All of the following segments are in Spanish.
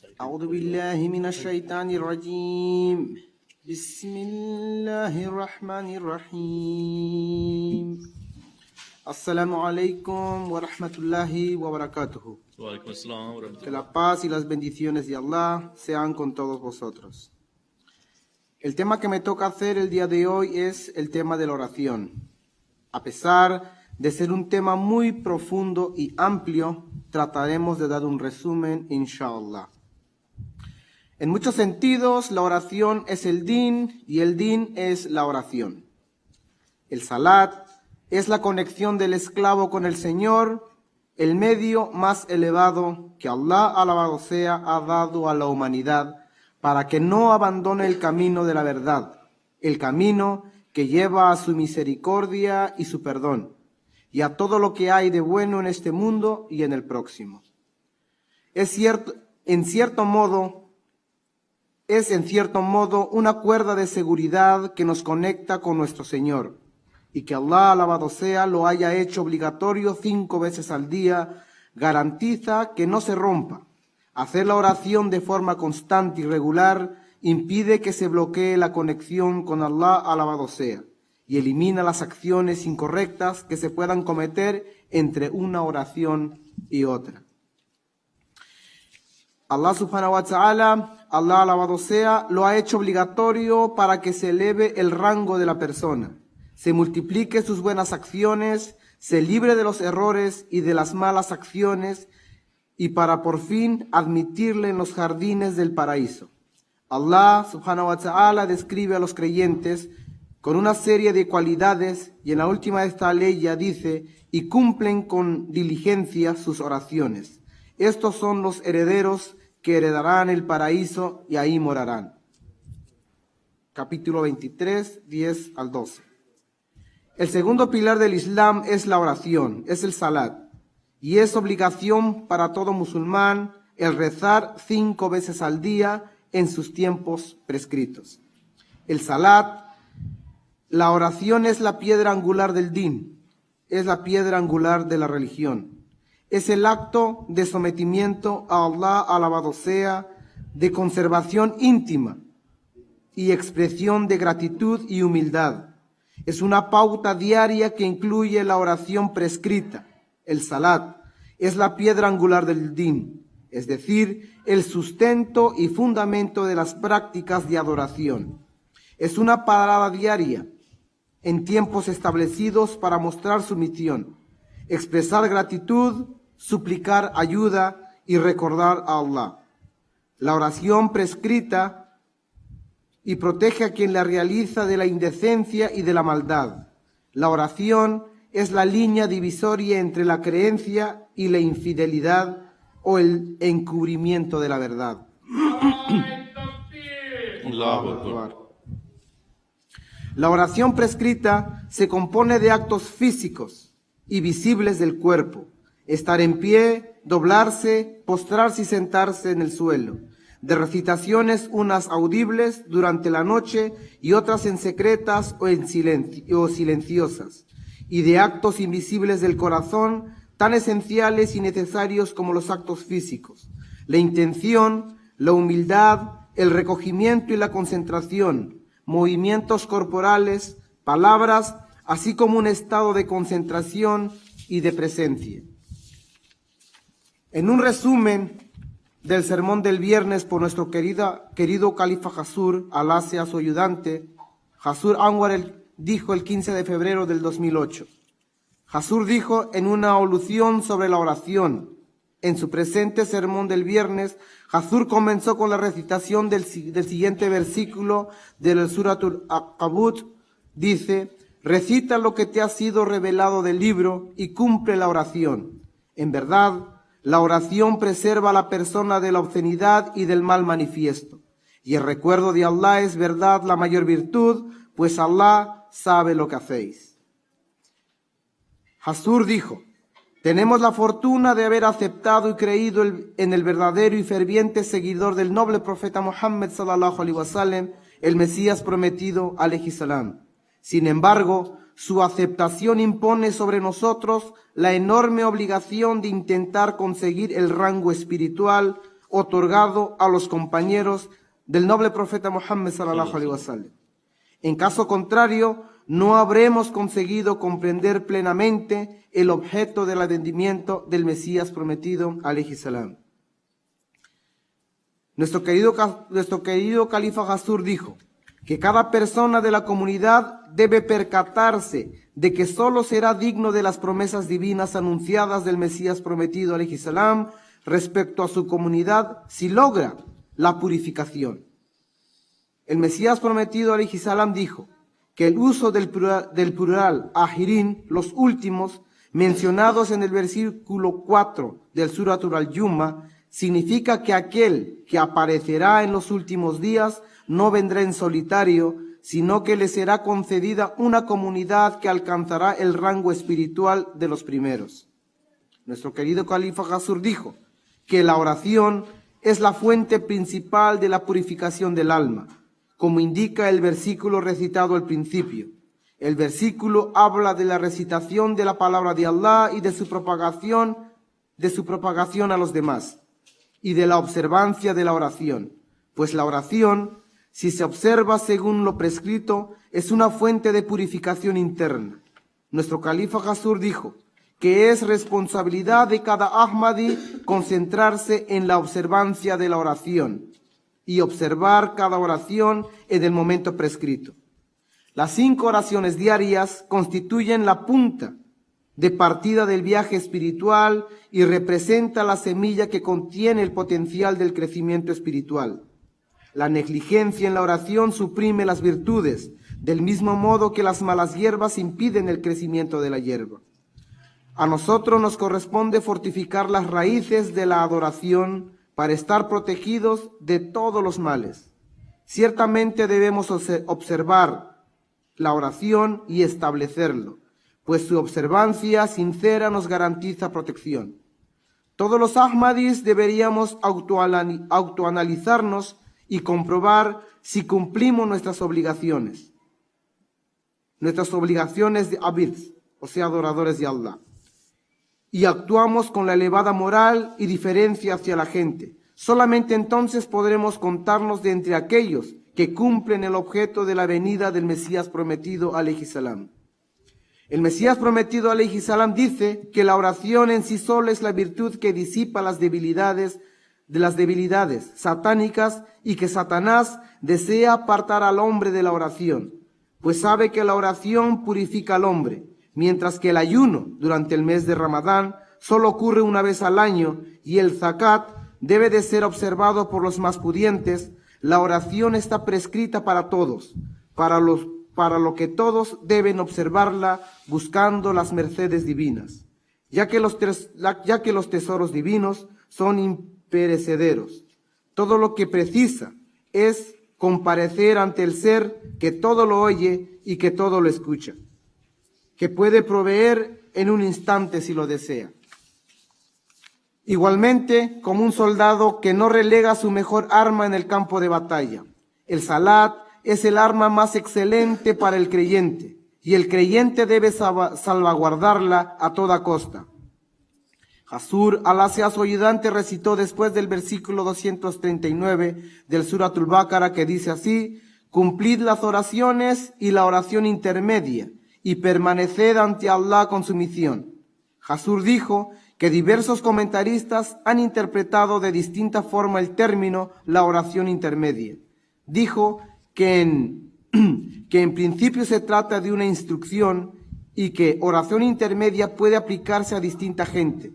أعوذ بالله من الشيطان الرجيم بسم الله الرحمن الرحيم السلام عليكم ورحمة الله وبركاته. Que la paz y las bendiciones de Allah sean con todos vosotros. El tema que me toca hacer el día de hoy es el tema de la oración. A pesar de ser un tema muy profundo y amplio, trataremos de dar un resumen, inshallah. En muchos sentidos, la oración es el din y el din es la oración. El salat es la conexión del esclavo con el Señor, el medio más elevado que Allah, alabado sea, ha dado a la humanidad para que no abandone el camino de la verdad, el camino que lleva a su misericordia y su perdón, y a todo lo que hay de bueno en este mundo y en el próximo. Es en cierto modo una cuerda de seguridad que nos conecta con nuestro Señor, y que Allah, alabado sea, lo haya hecho obligatorio 5 veces al día, garantiza que no se rompa. Hacer la oración de forma constante y regular impide que se bloquee la conexión con Allah, alabado sea, y elimina las acciones incorrectas que se puedan cometer entre una oración y otra. Allah subhanahu wa ta'ala, Allah alabado sea, lo ha hecho obligatorio para que se eleve el rango de la persona, se multiplique sus buenas acciones, se libre de los errores y de las malas acciones, y para por fin admitirle en los jardines del paraíso. Allah subhanahu wa ta'ala describe a los creyentes con una serie de cualidades, y en la última de esta ley ya dice, y cumplen con diligencia sus oraciones. Estos son los herederos que heredarán el paraíso y ahí morarán. Capítulo 23, 10 al 12. El segundo pilar del Islam es la oración, es el salat, y es obligación para todo musulmán el rezar 5 veces al día en sus tiempos prescritos. El salat, la oración, es la piedra angular del din, es la piedra angular de la religión. Es el acto de sometimiento a Allah, alabado sea, de conservación íntima y expresión de gratitud y humildad. Es una pauta diaria que incluye la oración prescrita. El salat es la piedra angular del din, es decir, el sustento y fundamento de las prácticas de adoración. Es una parada diaria en tiempos establecidos para mostrar sumisión, expresar gratitud, suplicar ayuda y recordar a Allah. La oración prescrita y protege a quien la realiza de la indecencia y de la maldad. La oración es la línea divisoria entre la creencia y la infidelidad o el encubrimiento de la verdad. La oración prescrita se compone de actos físicos y visibles del cuerpo: estar en pie, doblarse, postrarse y sentarse en el suelo; de recitaciones, unas audibles durante la noche y otras en secretas o silenciosas; y de actos invisibles del corazón, tan esenciales y necesarios como los actos físicos: la intención, la humildad, el recogimiento y la concentración, movimientos corporales, palabras, así como un estado de concentración y de presencia. En un resumen del sermón del viernes por nuestro querido califa Jasur, Alá sea su ayudante, Jasur Anwar dijo el 15 de febrero del 2008. Jasur dijo en una olución sobre la oración. En su presente sermón del viernes, Jasur comenzó con la recitación del siguiente versículo del Suratul Aqabut. Dice: recita lo que te ha sido revelado del libro y cumple la oración. En verdad, la oración preserva a la persona de la obscenidad y del mal manifiesto. Y el recuerdo de Allah es verdad la mayor virtud, pues Allah sabe lo que hacéis. Jasur dijo: tenemos la fortuna de haber aceptado y creído en el verdadero y ferviente seguidor del noble profeta Muhammad sallallahu alaihi wasallam, el Mesías prometido alaihi salam. Sin embargo, su aceptación impone sobre nosotros la enorme obligación de intentar conseguir el rango espiritual otorgado a los compañeros del noble profeta Muhammad sallallahu alaihi wasallam. En caso contrario, no habremos conseguido comprender plenamente el objeto del advenimiento del Mesías prometido, alayhi salam. Nuestro querido califa Hasur dijo que cada persona de la comunidad debe percatarse de que solo será digno de las promesas divinas anunciadas del Mesías prometido, alayhi salam, respecto a su comunidad si logra la purificación. El Mesías prometido, alayhi salam, dijo que el uso del plural ahirin, los últimos, mencionados en el versículo 4 del Suratul Al-Yumma, significa que aquel que aparecerá en los últimos días no vendrá en solitario, sino que le será concedida una comunidad que alcanzará el rango espiritual de los primeros. Nuestro querido califa Hasur dijo que la oración es la fuente principal de la purificación del alma, como indica el versículo recitado al principio. El versículo habla de la recitación de la palabra de Allah y de su propagación a los demás, y de la observancia de la oración, pues la oración, si se observa según lo prescrito, es una fuente de purificación interna. Nuestro califa Hasur dijo que es responsabilidad de cada Ahmadi concentrarse en la observancia de la oración y observar cada oración en el momento prescrito. Las 5 oraciones diarias constituyen la punta de partida del viaje espiritual y representa la semilla que contiene el potencial del crecimiento espiritual. La negligencia en la oración suprime las virtudes, del mismo modo que las malas hierbas impiden el crecimiento de la hierba. A nosotros nos corresponde fortificar las raíces de la adoración para estar protegidos de todos los males. Ciertamente debemos observar la oración y establecerlo, pues su observancia sincera nos garantiza protección. Todos los Ahmadis deberíamos autoanalizarnos y comprobar si cumplimos nuestras obligaciones de abids, o sea, adoradores de Allah, y actuamos con la elevada moral y diferencia hacia la gente. Solamente entonces podremos contarnos de entre aquellos que cumplen el objeto de la venida del Mesías prometido, alayhi salam. El Mesías prometido, alayhi salam, dice que la oración en sí sola es la virtud que disipa las debilidades satánicas y que Satanás desea apartar al hombre de la oración, pues sabe que la oración purifica al hombre, mientras que el ayuno durante el mes de Ramadán solo ocurre una vez al año y el zakat debe de ser observado por los más pudientes. La oración está prescrita para todos, para lo que todos deben observarla buscando las mercedes divinas, ya que los tesoros divinos son imperecederos. Todo lo que precisa es comparecer ante el ser que todo lo oye y que todo lo escucha, que puede proveer en un instante si lo desea. Igualmente, como un soldado que no relega su mejor arma en el campo de batalla, el salat es el arma más excelente para el creyente, y el creyente debe salvaguardarla a toda costa. Hasur, Alá sea su ayudante, recitó después del versículo 239 del Suratul Baqara, que dice así: cumplid las oraciones y la oración intermedia, y permaneced ante Allah con sumisión. Hasur dijo que diversos comentaristas han interpretado de distinta forma el término la oración intermedia. Dijo que en principio se trata de una instrucción y que oración intermedia puede aplicarse a distinta gente,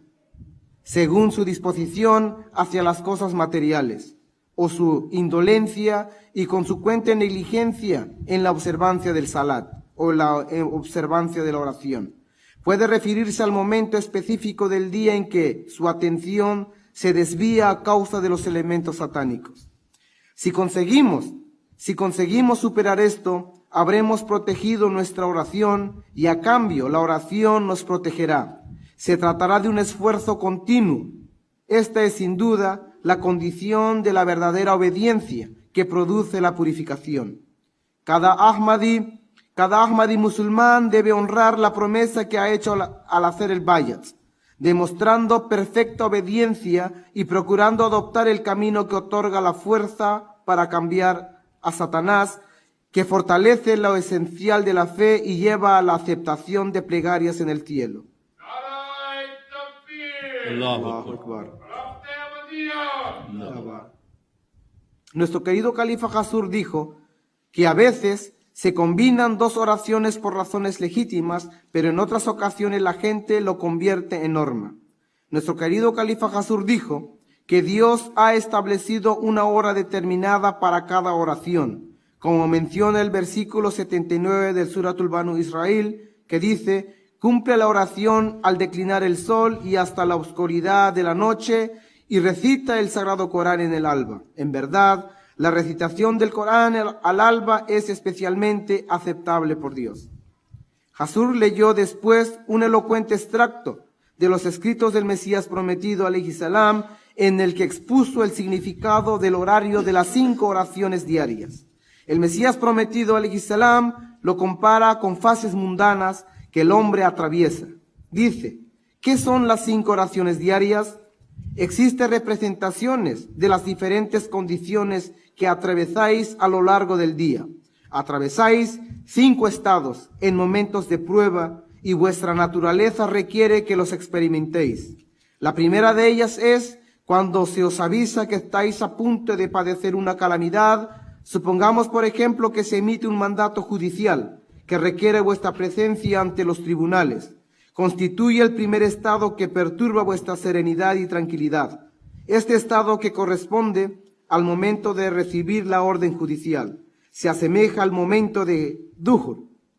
según su disposición hacia las cosas materiales, o su indolencia y consecuente negligencia en la observancia del salat, o la observancia de la oración. Puede referirse al momento específico del día en que su atención se desvía a causa de los elementos satánicos. Si conseguimos superar esto, habremos protegido nuestra oración y a cambio la oración nos protegerá. Se tratará de un esfuerzo continuo. Esta es sin duda la condición de la verdadera obediencia que produce la purificación. Cada Ahmadi musulmán debe honrar la promesa que ha hecho al hacer el bayat, demostrando perfecta obediencia y procurando adoptar el camino que otorga la fuerza para cambiar a Satanás, que fortalece lo esencial de la fe y lleva a la aceptación de plegarias en el cielo. Allahu Akbar. Nuestro querido califa Jasur dijo que a veces se combinan dos oraciones por razones legítimas, pero en otras ocasiones la gente lo convierte en norma. Nuestro querido califa Jasur dijo que Dios ha establecido una hora determinada para cada oración, como menciona el versículo 79 del Suratul Banu Israel, que dice: cumple la oración al declinar el sol y hasta la oscuridad de la noche, y recita el Sagrado Corán en el alba. En verdad, la recitación del Corán al alba es especialmente aceptable por Dios. Jasur leyó después un elocuente extracto de los escritos del Mesías prometido, alayhi salam, en el que expuso el significado del horario de las 5 oraciones diarias. El Mesías prometido, alayhi salam, lo compara con fases mundanas que el hombre atraviesa. Dice: ¿qué son las 5 oraciones diarias? Existen representaciones de las diferentes condiciones que atravesáis a lo largo del día. Atravesáis 5 estados en momentos de prueba y vuestra naturaleza requiere que los experimentéis. La primera de ellas es cuando se os avisa que estáis a punto de padecer una calamidad. Supongamos, por ejemplo, que se emite un mandato judicial que requiere vuestra presencia ante los tribunales. Constituye el primer estado que perturba vuestra serenidad y tranquilidad. Este estado, que corresponde al momento de recibir la orden judicial, se asemeja al momento de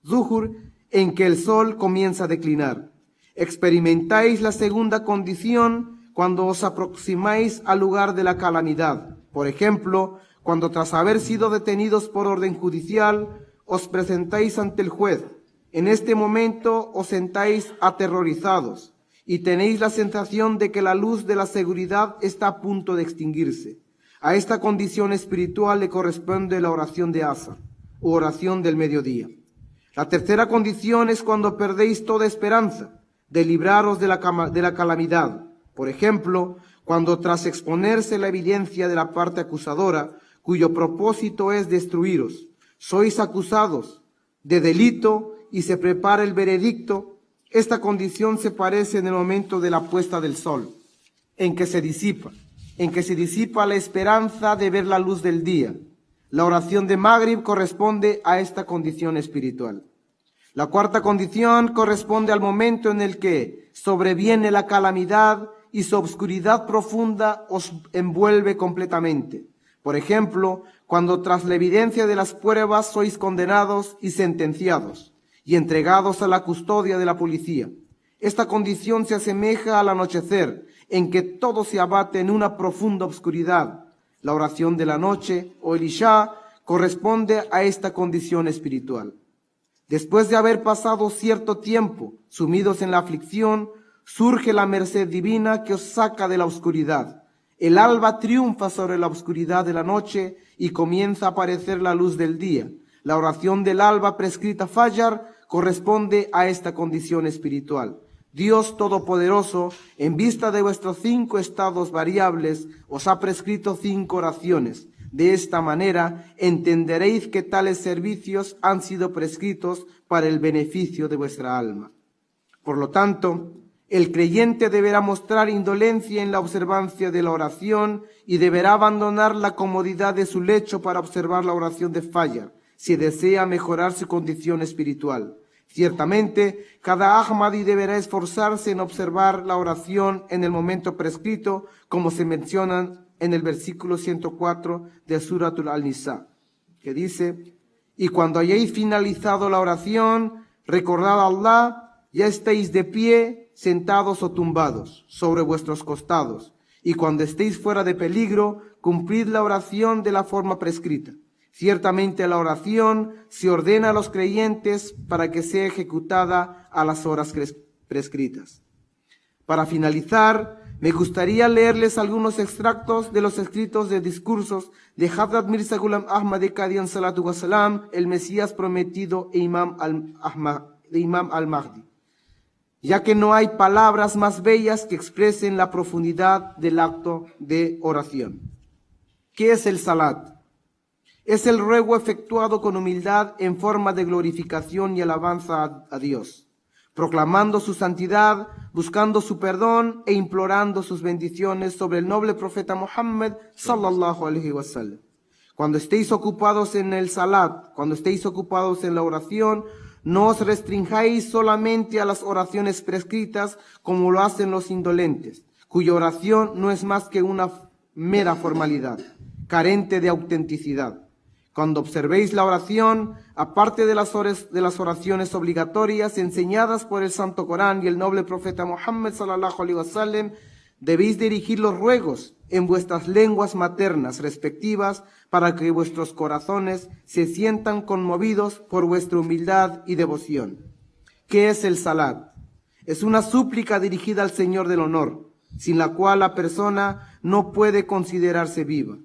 Zuhur, en que el sol comienza a declinar. Experimentáis la segunda condición cuando os aproximáis al lugar de la calamidad. Por ejemplo, cuando tras haber sido detenidos por orden judicial, os presentáis ante el juez. En este momento os sentáis aterrorizados y tenéis la sensación de que la luz de la seguridad está a punto de extinguirse. A esta condición espiritual le corresponde la oración de Asa, o oración del mediodía. La tercera condición es cuando perdéis toda esperanza de libraros de la calamidad. Por ejemplo, cuando tras exponerse la evidencia de la parte acusadora, cuyo propósito es destruiros, sois acusados de delito y se prepara el veredicto. Esta condición se parece en el momento de la puesta del sol, en que se disipa la esperanza de ver la luz del día. La oración de Maghrib corresponde a esta condición espiritual. La cuarta condición corresponde al momento en el que sobreviene la calamidad y su obscuridad profunda os envuelve completamente. Por ejemplo, cuando tras la evidencia de las pruebas sois condenados y sentenciados y entregados a la custodia de la policía. Esta condición se asemeja al anochecer, en que todo se abate en una profunda oscuridad. La oración de la noche, o el Isha, corresponde a esta condición espiritual. Después de haber pasado cierto tiempo sumidos en la aflicción, surge la merced divina que os saca de la oscuridad. El alba triunfa sobre la oscuridad de la noche y comienza a aparecer la luz del día. La oración del alba prescrita Fajr corresponde a esta condición espiritual. Dios Todopoderoso, en vista de vuestros 5 estados variables, os ha prescrito 5 oraciones. De esta manera entenderéis que tales servicios han sido prescritos para el beneficio de vuestra alma. Por lo tanto, el creyente deberá mostrar indolencia en la observancia de la oración y deberá abandonar la comodidad de su lecho para observar la oración de Fajr, si desea mejorar su condición espiritual. Ciertamente, cada Ahmadi deberá esforzarse en observar la oración en el momento prescrito, como se menciona en el versículo 104 de Suratul Al-Nisa, que dice: y cuando hayáis finalizado la oración, recordad a Allah, ya estéis de pie, sentados o tumbados, sobre vuestros costados, y cuando estéis fuera de peligro, cumplid la oración de la forma prescrita. Ciertamente la oración se ordena a los creyentes para que sea ejecutada a las horas prescritas. Para finalizar, me gustaría leerles algunos extractos de los escritos de discursos de Hazrat Mirza Ghulam Ahmad Qadian Salatu Wasalam, el Mesías prometido e Imam al-Mahdi. ya que no hay palabras más bellas que expresen la profundidad del acto de oración. ¿Qué es el salat? Es el ruego efectuado con humildad en forma de glorificación y alabanza a Dios, proclamando su santidad, buscando su perdón e implorando sus bendiciones sobre el noble profeta Muhammad sallallahu alaihi wasallam. Cuando estéis ocupados en el salat, cuando estéis ocupados en la oración, no os restringáis solamente a las oraciones prescritas como lo hacen los indolentes, cuya oración no es más que una mera formalidad, carente de autenticidad. Cuando observéis la oración, aparte de las oraciones obligatorias enseñadas por el Santo Corán y el noble profeta Muhammad sallallahu alaihi wasallam, debéis dirigir los ruegos en vuestras lenguas maternas respectivas para que vuestros corazones se sientan conmovidos por vuestra humildad y devoción. ¿Qué es el salat? Es una súplica dirigida al Señor del honor, sin la cual la persona no puede considerarse viva,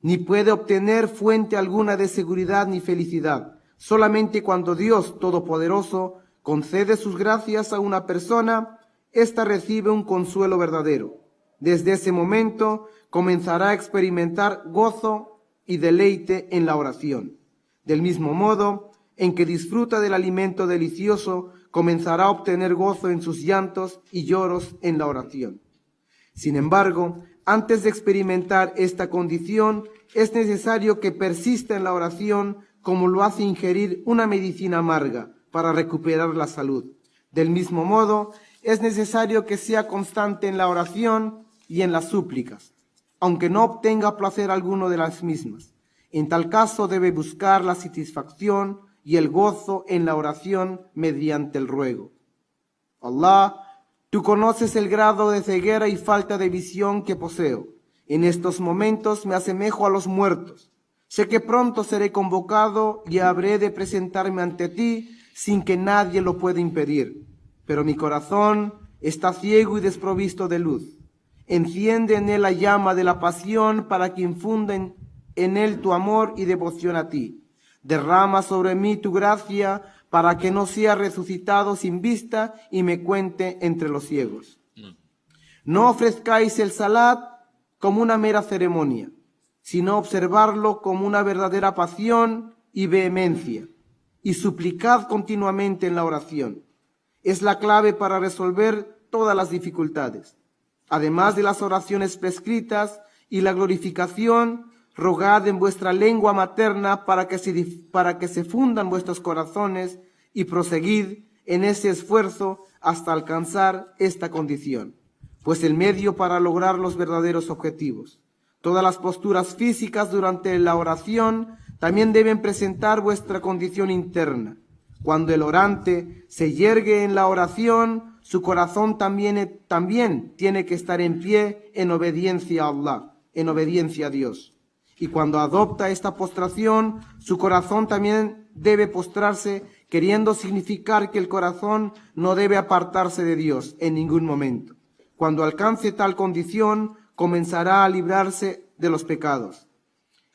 ni puede obtener fuente alguna de seguridad ni felicidad. Solamente cuando Dios Todopoderoso concede sus gracias a una persona, ésta recibe un consuelo verdadero. Desde ese momento comenzará a experimentar gozo y deleite en la oración. Del mismo modo en que disfruta del alimento delicioso, comenzará a obtener gozo en sus llantos y lloros en la oración. Sin embargo, antes de experimentar esta condición, es necesario que persista en la oración como lo hace ingerir una medicina amarga para recuperar la salud. Del mismo modo, es necesario que sea constante en la oración y en las súplicas, aunque no obtenga placer alguno de las mismas. En tal caso debe buscar la satisfacción y el gozo en la oración mediante el ruego. Allah, tú conoces el grado de ceguera y falta de visión que poseo. En estos momentos me asemejo a los muertos. Sé que pronto seré convocado y habré de presentarme ante ti sin que nadie lo pueda impedir. Pero mi corazón está ciego y desprovisto de luz. Enciende en él la llama de la pasión para que infunda en él tu amor y devoción a ti. Derrama sobre mí tu gracia para que no sea resucitado sin vista y me cuente entre los ciegos. No ofrezcáis el salat como una mera ceremonia, sino observarlo como una verdadera pasión y vehemencia, y suplicad continuamente en la oración. Es la clave para resolver todas las dificultades. Además de las oraciones prescritas y la glorificación, rogad en vuestra lengua materna para que se fundan vuestros corazones y proseguid en ese esfuerzo hasta alcanzar esta condición, pues el medio para lograr los verdaderos objetivos. Todas las posturas físicas durante la oración también deben presentar vuestra condición interna. Cuando el orante se yergue en la oración, su corazón también tiene que estar en pie en obediencia a Allah, en obediencia a Dios. Y cuando adopta esta postración, su corazón también debe postrarse, queriendo significar que el corazón no debe apartarse de Dios en ningún momento. Cuando alcance tal condición, comenzará a librarse de los pecados.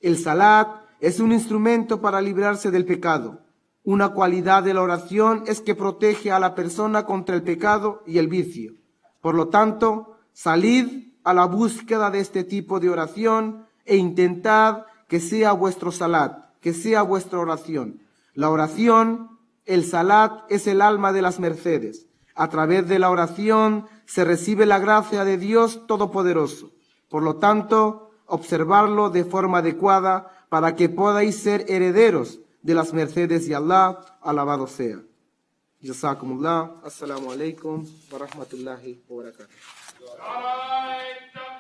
El salat es un instrumento para librarse del pecado. Una cualidad de la oración es que protege a la persona contra el pecado y el vicio. Por lo tanto, salid a la búsqueda de este tipo de oración e intentad que sea vuestro salat, que sea vuestra oración. La oración, el salat, es el alma de las mercedes. A través de la oración se recibe la gracia de Dios Todopoderoso. Por lo tanto, observarlo de forma adecuada para que podáis ser herederos de las mercedes de Allah, alabado sea. Jazakumullah. Assalamu alaikum wa rahmatullahi wa barakatuh.